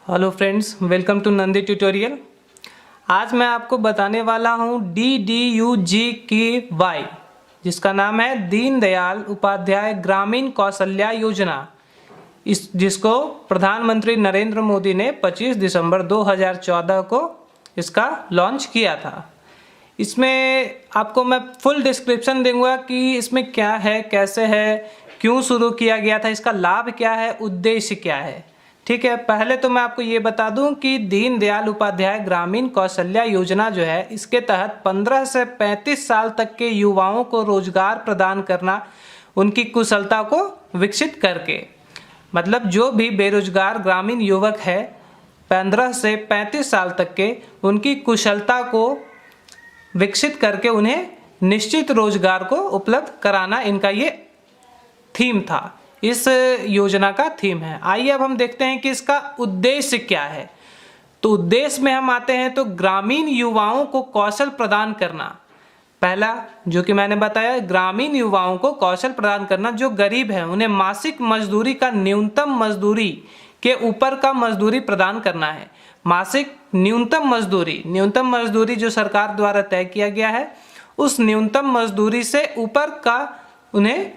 Hello friends, welcome to Nandi tutorial. आज मैं आपको बताने वाला हूँ DDUGKY, जिसका नाम है दीनदयाल उपाध्याय ग्रामीण कौशल्या योजना। जिसको प्रधानमंत्री नरेंद्र मोदी ने 25 दिसंबर 2014 को इसका लॉन्च किया था। इसमें आपको मैं फुल डिस्क्रिप्शन दूंगा कि इसमें क्या है, कैसे है, क्यों शुरू किया गया था, इसका लाभ क्या है, उद्देश्य क्या है। ठीक है, पहले तो मैं आपको ये बता दूं कि दीनदयाल उपाध्याय ग्रामीण कौशल्या योजना जो है, इसके तहत 15 से 35 साल तक के युवाओं को रोजगार प्रदान करना, उनकी कुशलता को विकसित करके। मतलब जो भी बेरोजगार ग्रामीण युवक है 15 से 35 साल तक के, उनकी कुशलता को विकसित करके उन्हें निश्चित रोजगार को उपलब्ध कराना इनका ये थीम था, इस योजना का थीम है। आइए अब हम देखते हैं कि इसका उद्देश्य क्या है। तो उद्देश्य में हम आते हैं तो ग्रामीण युवाओं को कौशल प्रदान करना। पहला जो कि मैंने बताया, ग्रामीण युवाओं को कौशल प्रदान करना। जो गरीब है उन्हें मासिक मजदूरी का न्यूनतम मजदूरी के ऊपर का मजदूरी प्रदान करना है। मासिक न्यूनतम मजदूरी जो सरकार द्वारा तय किया गया है, उस न्यूनतम मजदूरी से ऊपर का उन्हें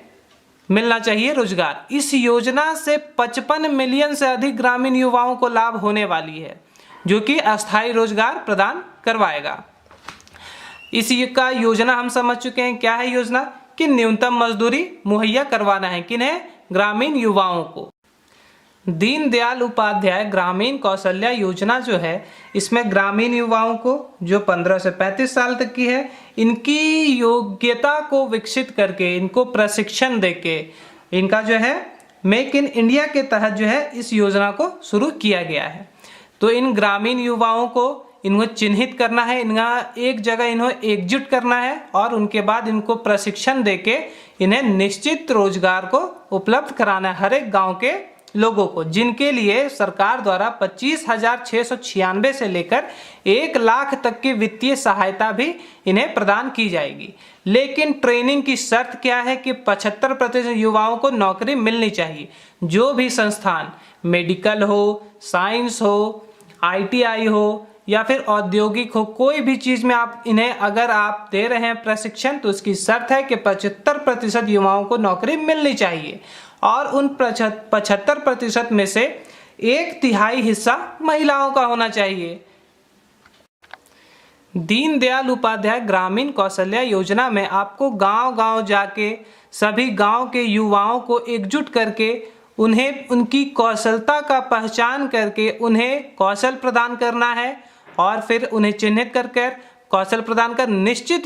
मिलना चाहिए रोजगार। इस योजना से 55 मिलियन से अधिक ग्रामीण युवाओं को लाभ होने वाली है, जो कि अस्थायी रोजगार प्रदान करवाएगा। इसी का योजना हम समझ चुके हैं। क्या है योजना? कि न्यूनतम मजदूरी मुहैया करवाना है किन्हें? ग्रामीण युवाओं को। दीनदयाल उपाध्याय ग्रामीण कौशल्या योजना जो है, इसमें ग्रामीण युवाओं को जो 15 से 35 साल तक की है, इनकी योग्यता को विकसित करके, इनको प्रशिक्षण देके, इनका जो है मेक इन इंडिया के तहत जो है इस योजना को शुरू किया गया है। तो इन ग्रामीण युवाओं को इनको चिन्हित करना है, इनका एक जगह इन्हें एकजुट करना है और उनके बाद इनको प्रशिक्षण देके इन्हें निश्चित रोजगार को उपलब्ध कराना है हर एक गाँव के लोगों को, जिनके लिए सरकार द्वारा 25,696 से लेकर 1 लाख तक की वित्तीय सहायता भी इन्हें प्रदान की जाएगी। लेकिन ट्रेनिंग की शर्त क्या है कि 75% युवाओं को नौकरी मिलनी चाहिए। जो भी संस्थान, मेडिकल हो, साइंस हो, ITI हो या फिर औद्योगिक हो, कोई भी चीज़ में आप इन्हें अगर आप दे रहे हैं प्रशिक्षण, तो उसकी शर्त है कि 75% युवाओं को नौकरी मिलनी चाहिए और उन 75% में से 1/3 हिस्सा महिलाओं का होना चाहिए। दीनदयाल उपाध्याय ग्रामीण कौशल्या योजना में आपको गांव-गांव जाके सभी गांव के युवाओं को एकजुट करके उन्हें उनकी कौशलता का पहचान करके उन्हें कौशल प्रदान करना है और फिर उन्हें चिन्हित कर कौशल प्रदान कर निश्चित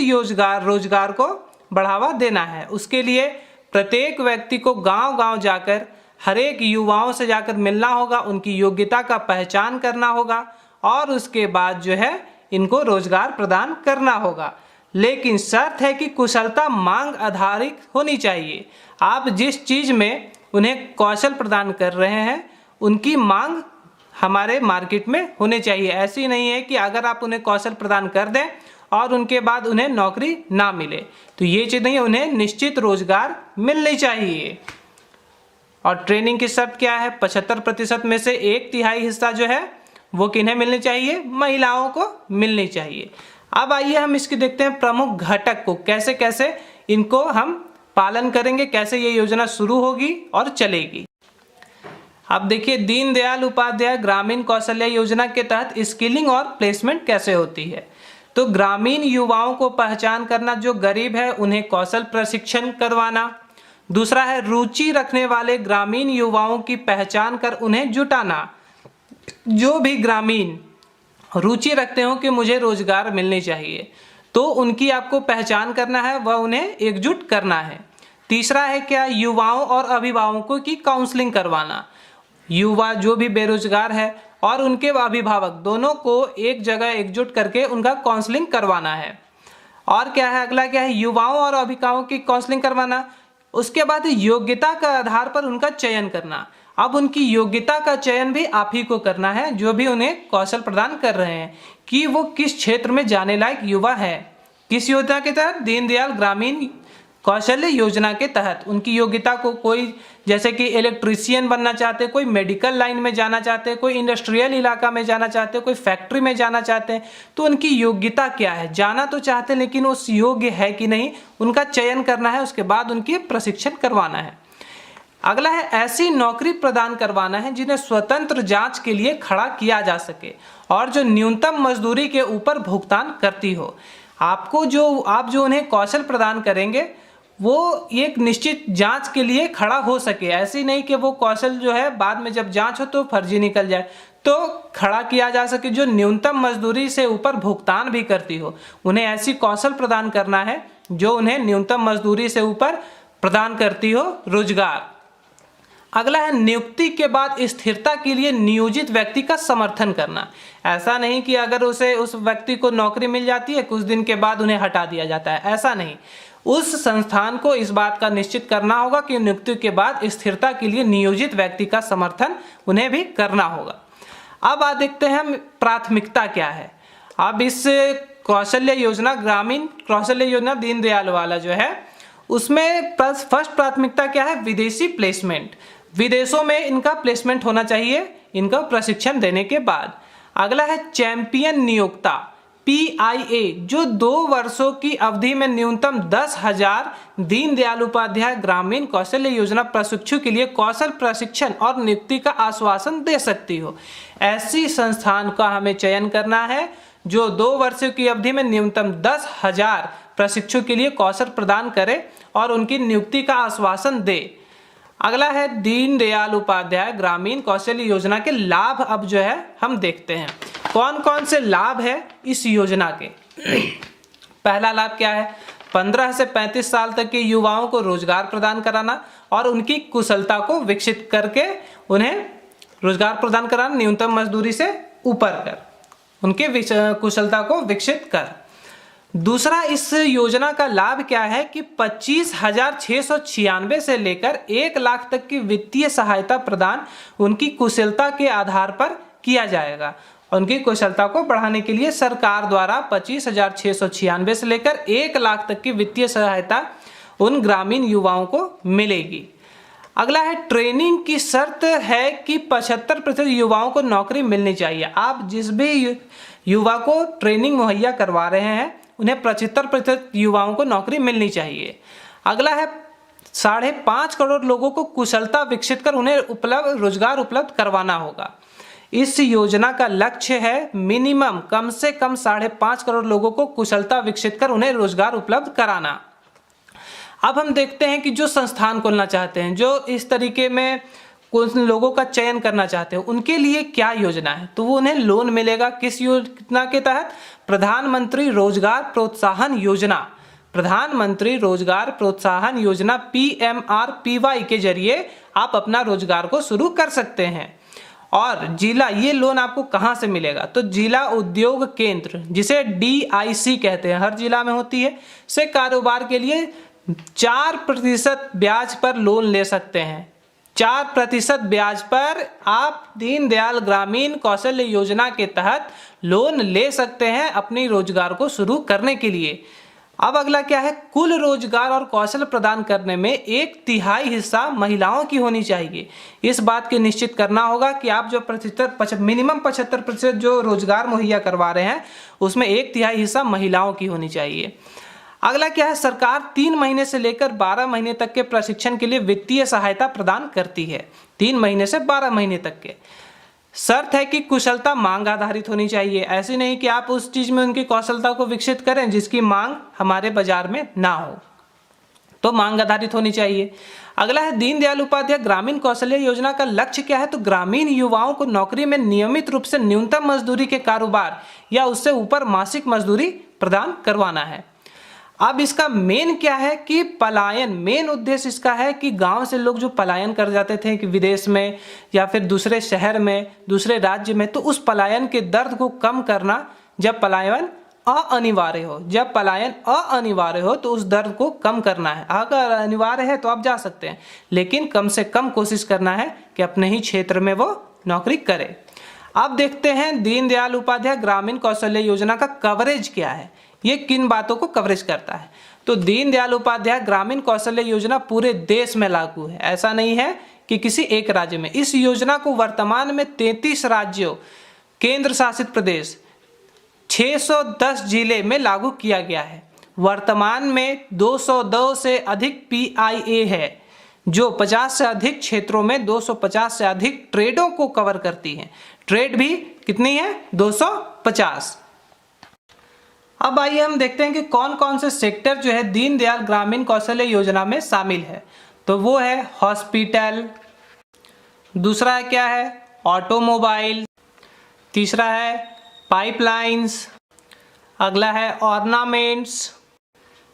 रोजगार को बढ़ावा देना है। उसके लिए प्रत्येक व्यक्ति को गांव-गांव जाकर हर एक युवाओं से जाकर मिलना होगा, उनकी योग्यता का पहचान करना होगा और उसके बाद जो है इनको रोजगार प्रदान करना होगा। लेकिन शर्त है कि कुशलता मांग आधारित होनी चाहिए। आप जिस चीज़ में उन्हें कौशल प्रदान कर रहे हैं, उनकी मांग हमारे मार्केट में होनी चाहिए। ऐसी नहीं है कि अगर आप उन्हें कौशल प्रदान कर दें और उनके बाद उन्हें नौकरी ना मिले, तो ये चीज़ नहीं है, उन्हें निश्चित रोजगार मिलनी चाहिए। और ट्रेनिंग की शर्त क्या है? 75% में से 1/3 हिस्सा जो है वो किन्हें मिलनी चाहिए? महिलाओं को मिलनी चाहिए। अब आइए हम इसके देखते हैं प्रमुख घटक को, कैसे कैसे इनको हम पालन करेंगे, कैसे ये योजना शुरू होगी और चलेगी। अब देखिए, दीनदयाल उपाध्याय ग्रामीण कौशल्या योजना के तहत स्किलिंग और प्लेसमेंट कैसे होती है। तो ग्रामीण युवाओं को पहचान करना, जो गरीब है उन्हें कौशल प्रशिक्षण करवाना। दूसरा है रुचि रखने वाले ग्रामीण युवाओं की पहचान कर उन्हें जुटाना। जो भी ग्रामीण रुचि रखते हो कि मुझे रोजगार मिलने चाहिए, तो उनकी आपको पहचान करना है, वह उन्हें एकजुट करना है। तीसरा है क्या? युवाओं और अभिभावकों की काउंसलिंग करवाना। युवा जो भी बेरोजगार है और उनके अभिभावक दोनों को एक जगह एकजुट करके उनका काउंसलिंग करवाना है। और क्या है? अगला क्या है? युवाओं और अभिभावकों की काउंसलिंग करवाना। उसके बाद योग्यता का आधार पर उनका चयन करना। अब उनकी योग्यता का चयन भी आप ही को करना है, जो भी उन्हें कौशल प्रदान कर रहे हैं, कि वो किस क्षेत्र में जाने लायक युवा है। किस योजना के तहत? दीनदयाल ग्रामीण कौशल्य योजना के तहत उनकी योग्यता को, कोई जैसे कि इलेक्ट्रीशियन बनना चाहते हैं, कोई मेडिकल लाइन में जाना चाहते हैं, कोई इंडस्ट्रियल इलाका में जाना चाहते हैं, कोई फैक्ट्री में जाना चाहते हैं, तो उनकी योग्यता क्या है, जाना तो चाहते हैं लेकिन उस योग्य है कि नहीं, उनका चयन करना है, उसके बाद उनकी प्रशिक्षण करवाना है। अगला है ऐसी नौकरी प्रदान करवाना है जिन्हें स्वतंत्र जांच के लिए खड़ा किया जा सके और जो न्यूनतम मजदूरी के ऊपर भुगतान करती हो। आप जो उन्हें कौशल प्रदान करेंगे वो एक निश्चित जांच के लिए खड़ा हो सके, ऐसी नहीं कि वो कौशल जो है बाद में जब जांच हो तो फर्जी निकल जाए, तो खड़ा किया जा सके जो न्यूनतम मजदूरी से ऊपर भुगतान भी करती हो। उन्हें ऐसी कौशल प्रदान करना है जो उन्हें न्यूनतम मजदूरी से ऊपर प्रदान करती हो रोजगार। अगला है नियुक्ति के बाद स्थिरता के लिए नियोजित व्यक्ति का समर्थन करना। ऐसा नहीं कि अगर उस व्यक्ति को नौकरी मिल जाती है कुछ दिन के बाद उन्हें हटा दिया जाता है, ऐसा नहीं। उस संस्थान को इस बात का निश्चित करना होगा कि नियुक्ति के बाद स्थिरता के लिए नियोजित व्यक्ति का समर्थन उन्हें भी करना होगा। अब देखते हैं प्राथमिकता क्या है। अब इस कौशल्य योजना, ग्रामीण कौशल्य योजना दीनदयाल वाला जो है, उसमें फर्स्ट प्राथमिकता क्या है, विदेशी प्लेसमेंट। विदेशों में इनका प्लेसमेंट होना चाहिए इनका प्रशिक्षण देने के बाद। अगला है चैंपियन नियोक्ता PIA, जो 2 वर्षों की अवधि में न्यूनतम 10,000 दीनदयाल उपाध्याय ग्रामीण कौशल्य योजना प्रशिक्षु के लिए कौशल प्रशिक्षण और नियुक्ति का आश्वासन दे सकती हो। ऐसी संस्थान का हमें चयन करना है जो 2 वर्षों की अवधि में न्यूनतम 10,000 प्रशिक्षु के लिए कौशल प्रदान करे और उनकी नियुक्ति का आश्वासन दे। अगला है दीनदयाल उपाध्याय ग्रामीण कौशल्य योजना के लाभ। अब जो है हम देखते हैं कौन कौन से लाभ है इस योजना के। पहला लाभ क्या है, 15 से 35 साल तक के युवाओं को रोजगार प्रदान कराना और उनकी कुशलता को विकसित करके उन्हें रोजगार प्रदान कराना, न्यूनतम मजदूरी से ऊपर कर उनके कुशलता को विकसित कर। दूसरा, इस योजना का लाभ क्या है कि 25,696 से लेकर 1 लाख तक की वित्तीय सहायता प्रदान उनकी कुशलता के आधार पर किया जाएगा। उनकी कुशलता को बढ़ाने के लिए सरकार द्वारा 25,696 से लेकर 1 लाख तक की वित्तीय सहायता उन ग्रामीण युवाओं को मिलेगी। अगला है ट्रेनिंग की शर्त है कि 75% युवाओं को नौकरी मिलनी चाहिए। आप जिस भी युवा को ट्रेनिंग मुहैया करवा रहे हैं उन्हें 75% युवाओं को नौकरी मिलनी चाहिए। अगला है 5.5 करोड़ लोगों को कुशलता विकसित कर उन्हें रोजगार उपलब्ध करवाना होगा। इस योजना का लक्ष्य है मिनिमम कम से कम 5.5 करोड़ लोगों को कुशलता विकसित कर उन्हें रोजगार उपलब्ध कराना। अब हम देखते हैं कि जो संस्थान खोलना चाहते हैं, जो इस तरीके में कुछ लोगों का चयन करना चाहते हैं, उनके लिए क्या योजना है, तो वो उन्हें लोन मिलेगा। किस योजना के तहत, प्रधानमंत्री रोजगार प्रोत्साहन योजना। प्रधानमंत्री रोजगार प्रोत्साहन योजना PMRPY के जरिए आप अपना रोजगार को शुरू कर सकते हैं। और जिला, ये लोन आपको कहाँ से मिलेगा, तो जिला उद्योग केंद्र जिसे DIC कहते हैं, हर जिला में होती है, से कारोबार के लिए 4% ब्याज पर लोन ले सकते हैं। 4% ब्याज पर आप दीनदयाल ग्रामीण कौशल्य योजना के तहत लोन ले सकते हैं अपनी रोजगार को शुरू करने के लिए। अब अगला क्या है, कुल रोजगार और कौशल प्रदान करने में 1/3 हिस्सा महिलाओं की होनी चाहिए। इस बात की निश्चित करना होगा कि आप जो मिनिमम 75% जो रोजगार मुहैया करवा रहे हैं उसमें 1/3 हिस्सा महिलाओं की होनी चाहिए। अगला क्या है, सरकार 3 महीने से लेकर 12 महीने तक के प्रशिक्षण के लिए वित्तीय सहायता प्रदान करती है। 3 महीने से 12 महीने तक के। शर्त है कि कुशलता मांग आधारित होनी चाहिए। ऐसी नहीं कि आप उस चीज में उनकी कौशलता को विकसित करें जिसकी मांग हमारे बाजार में ना हो, तो मांग आधारित होनी चाहिए। अगला है दीनदयाल उपाध्याय ग्रामीण कौशल्य योजना का लक्ष्य क्या है, तो ग्रामीण युवाओं को नौकरी में नियमित रूप से न्यूनतम मजदूरी के कारोबार या उससे ऊपर मासिक मजदूरी प्रदान करवाना है। अब इसका मेन क्या है कि पलायन, मेन उद्देश्य इसका है कि गांव से लोग जो पलायन कर जाते थे कि विदेश में या फिर दूसरे शहर में, दूसरे राज्य में, तो उस पलायन के दर्द को कम करना। जब पलायन अनिवार्य हो, जब पलायन अनिवार्य हो तो उस दर्द को कम करना है। अगर अनिवार्य है तो आप जा सकते हैं, लेकिन कम से कम कोशिश करना है कि अपने ही क्षेत्र में वो नौकरी करे। अब देखते हैं दीनदयाल उपाध्याय ग्रामीण कौशल्य योजना का कवरेज क्या है, ये किन बातों को कवरेज करता है। तो दीनदयाल उपाध्याय ग्रामीण कौशल्य योजना पूरे देश में लागू है, ऐसा नहीं है कि किसी एक राज्य में। इस योजना को वर्तमान में 33 राज्यों, केंद्र शासित प्रदेश, 610 जिले में लागू किया गया है। वर्तमान में 202 से अधिक PIA है जो 50 से अधिक क्षेत्रों में 250 से अधिक ट्रेडों को कवर करती हैं। ट्रेड भी कितनी है? 250। अब आइए हम देखते हैं कि कौन कौन से सेक्टर जो है दीनदयाल ग्रामीण कौशल्य योजना में शामिल है। तो वो है हॉस्पिटल, दूसरा है क्या है? ऑटोमोबाइल, तीसरा है पाइपलाइंस, अगला है ऑर्नामेंट्स।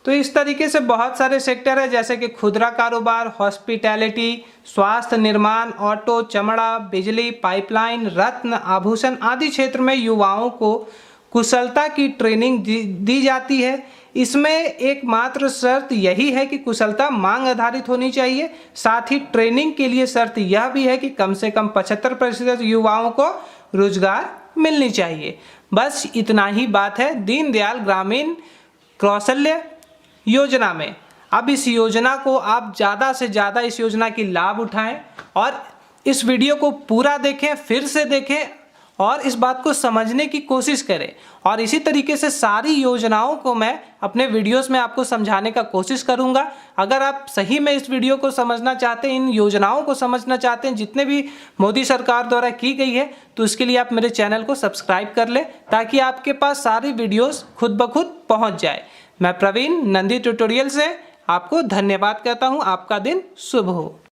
तो इस तरीके से बहुत सारे सेक्टर है, जैसे कि खुदरा कारोबार, हॉस्पिटैलिटी, स्वास्थ्य, निर्माण, ऑटो, चमड़ा, बिजली, पाइपलाइन, रत्न, आभूषण आदि क्षेत्र में युवाओं को कुशलता की ट्रेनिंग दी जाती है। इसमें एकमात्र शर्त यही है कि कुशलता मांग आधारित होनी चाहिए। साथ ही ट्रेनिंग के लिए शर्त यह भी है कि कम से कम 75% युवाओं को रोजगार मिलनी चाहिए। बस इतना ही बात है दीनदयाल ग्रामीण कौशल्य योजना में। अब इस योजना को आप ज़्यादा से ज़्यादा इस योजना की लाभ उठाएं और इस वीडियो को पूरा देखें, फिर से देखें और इस बात को समझने की कोशिश करें। और इसी तरीके से सारी योजनाओं को मैं अपने वीडियोस में आपको समझाने का कोशिश करूंगा। अगर आप सही में इस वीडियो को समझना चाहते हैं, इन योजनाओं को समझना चाहते हैं जितने भी मोदी सरकार द्वारा की गई है, तो इसके लिए आप मेरे चैनल को सब्सक्राइब कर लें ताकि आपके पास सारी वीडियोस खुद ब खुद पहुँच जाए। मैं प्रवीण नंदी ट्यूटोरियल से आपको धन्यवाद कहता हूँ। आपका दिन शुभ हो।